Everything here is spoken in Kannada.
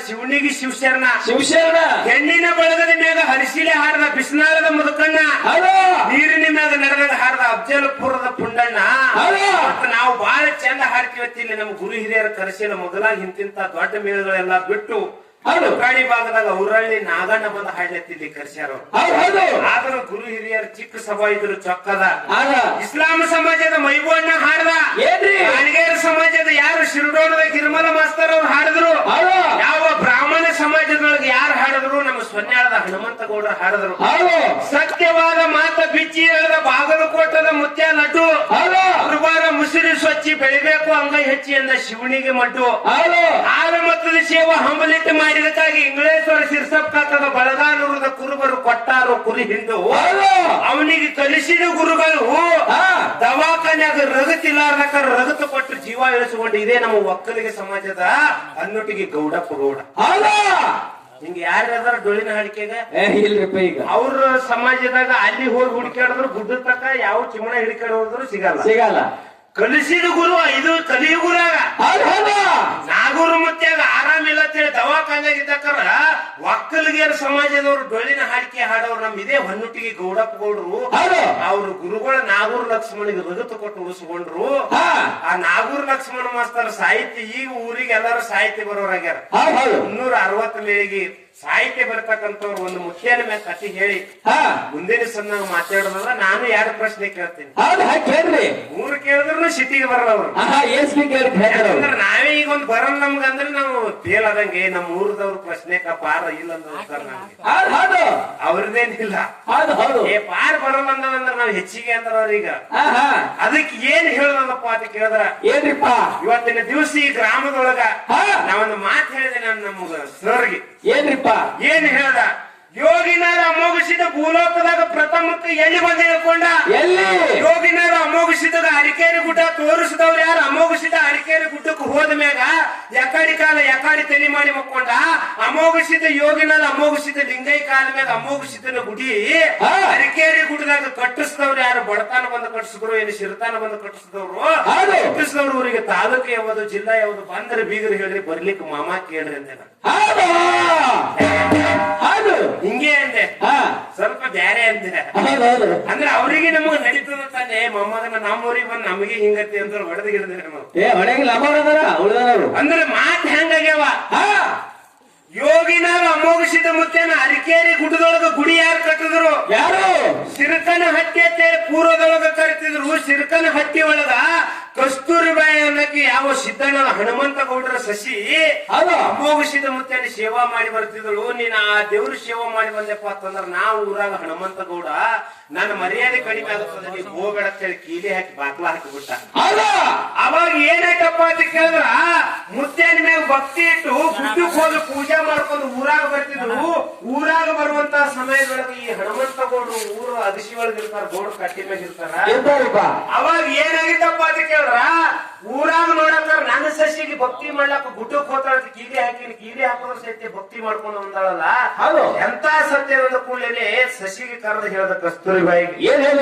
ಶಿವನಿಗೆ ಶಿವಶರಣ ಶಿವಶರಣ ಹೆಣ್ಣಿನ ಬಳಗದ ಮ್ಯಾಗ ಹರಿಶಿಲೆ ಹಾರದ ಬಿಸಿನಾಳದ ಮುದುಕಣ್ಣ ನೀರಿನ ಮ್ಯಾಗ ನಡೆದಾಗ ಹಾರದ ಅಫಜಲಪುರದ ಪುಂಡಣ್ಣ ಮತ್ತ ನಾವು ಬಹಳ ಚಂದ ಹಾಡ್ತೀವತ್ತಿ ಇಲ್ಲಿ ನಮ್ಮ ಗುರು ಹಿರಿಯರ ಕರೆಸಿನ ಮೊದಲಾಗಿ ಇಂತಿಂತ ದೊಡ್ಡ ಮೇಳಗಳೆಲ್ಲ ಬಿಟ್ಟು ಗಾಡಿ ಭಾಗದಾಗ ಊರಳ್ಳಿ ನಾಗಣ್ಣ ಬಂದ ಹಾಡ್ಲತ್ತಿಲ್ಲಿ ಕರ್ಸ್ಯಾರ ಆದ್ರೂ ಗುರು ಹಿರಿಯರ ಚಿಕ್ಕ ಸಭಾ ಇದ್ರು ಚೊಕ್ಕದ ಇಸ್ಲಾಂ ಸಮಾಜದ ಮೈಬಣ್ಣ ಹಾಡ್ದ ಗಾಣಿಗೇರ ಸಮಾಜದ ಯಾರು ಶಿರಡೋಣದ ಗಿರಿಮಲ ಮಾಸ್ತರ್ ಅವ್ರು ಹಾಡಿದ್ರು ಯಾವ ಬ್ರಾಹ್ಮಣ ಸಮಾಜದೊಳಗೆ ಯಾರು ಹಾಡಿದ್ರು ನಮ್ಮ ಸೊನ್ಯಾಳದ ಹನುಮಂತ ಗೌಡ ಹಾಡಿದ್ರು ಸತ್ಯವಾದ ಮಾತ ಬಿಚ್ಚಿ ಹೇಳದ ಬಾಗಲಕೋಟದ ಮುತ್ಯ ಲಡ್ಡು ಗುರುವಾರ ಮುಸುರಿ ಸ್ವಚ್ಛಿ ಬೆಳಿಬೇಕು ಅಂಗೈ ಹೆಚ್ಚಿ ಎಂದ ಶಿವನಿಗೆ ಮಡ್ಡು ಹಾಲು ಮತ್ತದ ಸೇವಾ ಹಂಬಲಿಟ್ಟು ಮಾಡಿದಕ್ಕಾಗಿ ಇಂಗ್ಲೇಶ್ವರ ಸಿರ್ಸಪ್ ಕಾಕದ ಬಳಗಾನೂರದ ಕುರುಬರು ಕೊಟ್ಟಾರು ಕುರಿ ಹಿಂಡು ಅವನಿಗೆ ಕಲಿಸಿದ ಗುರುಗಳು ದವಾಖಾನ್ಯಾಗ ರಗತಿಲಾರ್ದಕ್ಕ ರಗತ ಕೊಟ್ಟು ಜೀವ ಇಳಿಸಿಕೊಂಡು ಇದೇ ನಮ್ಮ ಒಕ್ಕಲಿಗೆ ಸಮಾಜದ ಅನ್ನೊಟ್ಟಿಗೆ ಗೌಡಪ್ಪ ಗೌಡ ಹಿಂಗ ಯಾರ್ಯಾರ ಡೊಳ್ಳಿನ ಹಾಡಿಕೆಗ ಇಲ್ರಿಪ್ಪ ಈಗ ಅವ್ರ ಸಮಾಜದಾಗ ಅಲ್ಲಿ ಹೋಗಿ ಹುಡುಕಾಡಿದ್ರು ಗುಡ್ಡ ತಕ್ಕ ಯಾವ ಚಿಮಣ ಹಿಡ್ಕಾಡ್ ಹೋದ್ರು ಸಿಗಲ್ಲ ಕಲಿಸಿದ ಗುರು ಇದು ಕಲಿಯುಗುರಾಗ ನಾಗೂರು ಮುತ್ಯಾಗ ಆರಾಮಿಲ್ಲ ಅಂತೇಳಿ ದವಾಖಾನ್ಯಾಗಿದ್ದಕ್ಕರ ಒಕ್ಕಲಿಗರ ಸಮಾಜದವರು ಡೊಳ್ಳಿನ ಹಾಡಿಕೆ ಹಾಡೋರು ನಮ್ ಇದೇ ಹೊನ್ನುಟ್ಟಿಗೆ ಗೌಡಪ್ಪ ಗೌಡ್ರು ಅವ್ರ ಗುರುಗಳ ನಾಗೂರು ಲಕ್ಷ್ಮಣಿಗೆ ರಗತ ಕೊಟ್ಟು ಉಳಿಸ್ಕೊಂಡ್ರು ಆ ನಾಗೂರು ಲಕ್ಷ್ಮಣ ಮಾಸ್ತರ್ ಸಾಹಿತ್ಯ ಈಗ ಊರಿಗೆ ಎಲ್ಲಾರು ಸಾಹಿತ್ಯ ಬರೋರಾಗ್ಯಾರ 360 ಮೇಳಿಗೆ ಸಾಹಿತ್ಯ ಬರ್ತಕ್ಕಂಥವ್ರು ಒಂದು ಮುಖ್ಯನ ಮೇಲೆ ಕಥೆ ಹೇಳಿ ಮುಂದಿನ ಸನ್ನಾಗ ಮಾತಾಡೋದಲ್ಲ ನಾನು 2 ಪ್ರಶ್ನೆ ಕೇಳ್ತೀನಿ 3 ಕೇಳಿದ್ರು ಸಿಟಿಗೆ ಬರಲ್ಲ ಅವ್ರು ಯಾಕಂದ್ರೆ ನಾವೇ ಈಗ ಒಂದು ಬರಲ್ಲ ನಮ್ಗಂದ್ರೆ ನಾವು ಫೇಲ್ ಆದಂಗೆ ನಮ್ಮ ಊರದವ್ರ ಪ್ರಶ್ನೆ ಪಾರ ಇಲ್ಲ ಅಂದ್ರೆ ಅವ್ರದೇನಿಲ್ಲ ಪಾರ್ ಬರಲ್ಲ ಅಂದ್ರೆ ನಾವ್ ಹೆಚ್ಚಿಗೆ ಅಂದ್ರ ಅವ್ರೀಗ ಅದಕ್ಕೆ ಏನ್ ಹೇಳದಪ್ಪ ಅಂತ ಕೇಳಿದ್ರ ಏನ್ರಿಪ್ಪ ಇವತ್ತಿನ ದಿವಸ ಈ ಗ್ರಾಮದೊಳಗ ನಾವೊಂದು ಮಾತು ಹೇಳಿದೆ ನಾನು ನಮ್ಗ ಸರ್ಗೆ ಏನ್ರಿಪ್ಪ ಏನ್ ಹೇಳ್ದ ಯೋಗಿನಾರ ಅಮೋಘಿಸಿದ ಭೂಲೋಕದಾಗ ಪ್ರಥಮಕ್ಕೆ ಎಲ್ಲಿ ಬಂದ ಹೇಳ್ಕೊಂಡ ಯೋಗಿನಾರ ಅಮೋಘಿಸಿದಾಗ ಅರಿಕೇರಿ ಗುಡ್ಡ ತೋರಿಸಿದವ್ರು ಯಾರು ಅಮೋಘಿಸಿದ ಅರಿಕೇರಿ ಗುಡ್ಡಕ್ಕೆ ಹೋದ ಮ್ಯಾಗ ಎಕಾಡಿ ಕಾಲ ಎಕಾಡಿ ತಲೆ ಮಾಡಿ ಮಕ್ಕೊಂಡ ಅಮೋಘಿಸಿದ ಯೋಗಿನಾರ ಅಮೋಘಿಸಿದ ಲಿಂಗೈ ಕಾಲ ಮ್ಯಾಗ ಅಮೋಘಿಸಿದ ಗುಡಿ ಅರಿಕೇರಿ ಗುಡ್ಡದಾಗ ಕಟ್ಟಿಸಿದವ್ರು ಯಾರು ಬಡತಾನ ಬಂದು ಕಟ್ಟಿಸಿದ್ರು ಏನು ಶಿರತಾನ ಬಂದು ಕಟ್ಟಿಸಿದವ್ರು ಕಟ್ಟಿಸಿದವ್ರು ಊರಿಗೆ ತಾಲೂಕು ಯಾವುದು ಜಿಲ್ಲಾ ಯಾವುದು ಬಂದ್ರೆ ಬೀಗರು ಹೇಳ್ರಿ ಬರ್ಲಿಕ್ಕೆ ಮಾಮಾ ಕೇಳ್ರಿ ಅಂತ ಹಿಂಗೆ ಅಂದೆ ಸ್ವಲ್ಪ ಬ್ಯಾರೆ ಅಂದೆ ಅಂದ್ರೆ ಅವ್ರಿಗೆ ನಮಗ್ ನಡೀತದ ತಾನೆ ಮೊಮ್ಮಗನ ನಮ್ಮೂರಿಗೆ ಬಂದ್ ನಮಗೆ ಹಿಂಗತಿ ಅಂತ ಹೊಡೆದ ಗಿಡದ ಅಂದ್ರೆ ಮಾತ್ ಹೆಂಗಾಗ್ಯಾವ ಯೋಗಿನಾರ ಅಮೋಘಿಸಿದ ಮುತ್ತೇನ ಅರಿಕೇರಿ ಗುಡ್ಡದೊಳಗ ಗುಡಿ ಯಾರು ಕಟ್ಟಿದ್ರು ಯಾರು ಸಿರ್ಕನ ಹತ್ತಿ ಅಂತೇಳಿ ಪೂರ್ವದೊಳಗ ಕರಿತಿದ್ರು ಸಿರ್ಕನ ಹತ್ತಿ ಒಳಗ ಕಸ್ತೂರಿಬಾಯಿ ಅನ್ನಕ್ಕೆ ಯಾವ ಸಿದ್ದಣ್ಣ ಹನುಮಂತ ಗೌಡರ ಸಸಿ ಅಮೋಘಿಸಿದ ಮುತ್ತೇನ ಸೇವಾ ಮಾಡಿ ಬರ್ತಿದ್ರು ನೀನ್ ಆ ದೇವ್ರ ಸೇವಾ ಮಾಡಿ ಬಂದೆಪ್ಪ ಅಂತಂದ್ರ ನಾವು ಊರಾಗ ಹನುಮಂತ ಗೌಡ ನನ್ನ ಮರ್ಯಾದೆ ಕಡಿಮೆ ಆಗುತ್ತದೆ ನೀವು ಹೋಗಬೇಡ ಅಂತೇಳಿ ಕೀಲಿ ಹಾಕಿ ಬಾಕ್ಲ ಹಾಕಿಬಿಟ್ಟ ಅವಾಗ ಏನಾಯ್ತಪ್ಪ ಅಂತ ಕೇಳಿದ್ರ ಮುತ್ತೇನ ಮ್ಯಾಗ ಭಕ್ತಿ ಇಟ್ಟು ಗುಡ್ಡಕ್ಕೆ ಹೋಗಿ ಪೂಜೆ ಮಾಡ್ಕೊಂಡು ಊರಾಗ ಬರ್ತಿದ್ರು ಊರಾಗ ಬರುವಂತ ಸಮಯದೊಳಗೆ ಈ ಹನುಮಂತ ಗೌಡ್ರು ಊರು ಅಗಸಿ ಒಳಗೆ ಇರ್ತಾರ ಗೌಡ್ರು ಕಟ್ಟಿ ಮ್ಯಾಗ ಇರ್ತಾರ ಅವಾಗ ಏನಾಗಿತ್ತಪ್ಪ ಅಂತ ಕೇಳಿದ್ರ ಊರಾಗ ನೋಡಕ್ಕಾರ ನನ್ನ ಸಸಿಗೆ ಭಕ್ತಿ ಮಾಡ್ಲಕ್ಕ ಗುಡ್ಡಕ್ಕೆ ಹೋಗ್ತಾಳ ಕೀಲಿ ಹಾಕಿ ಕೀಲಿ ಹಾಕೋದ್ರ ಸತ್ಯ ಭಕ್ತಿ ಮಾಡ್ಕೊಂಡು ಬಂದಾಳಲ್ಲ ಎಂತ ಸತ್ಯ ಕೂಡಲೇ ಸಸಿಗೆ ಕರೆದು ಹೇಳ್ದ ಕಸ್ತೂರಿ ಬಾಯಿಗೆ ಏನ್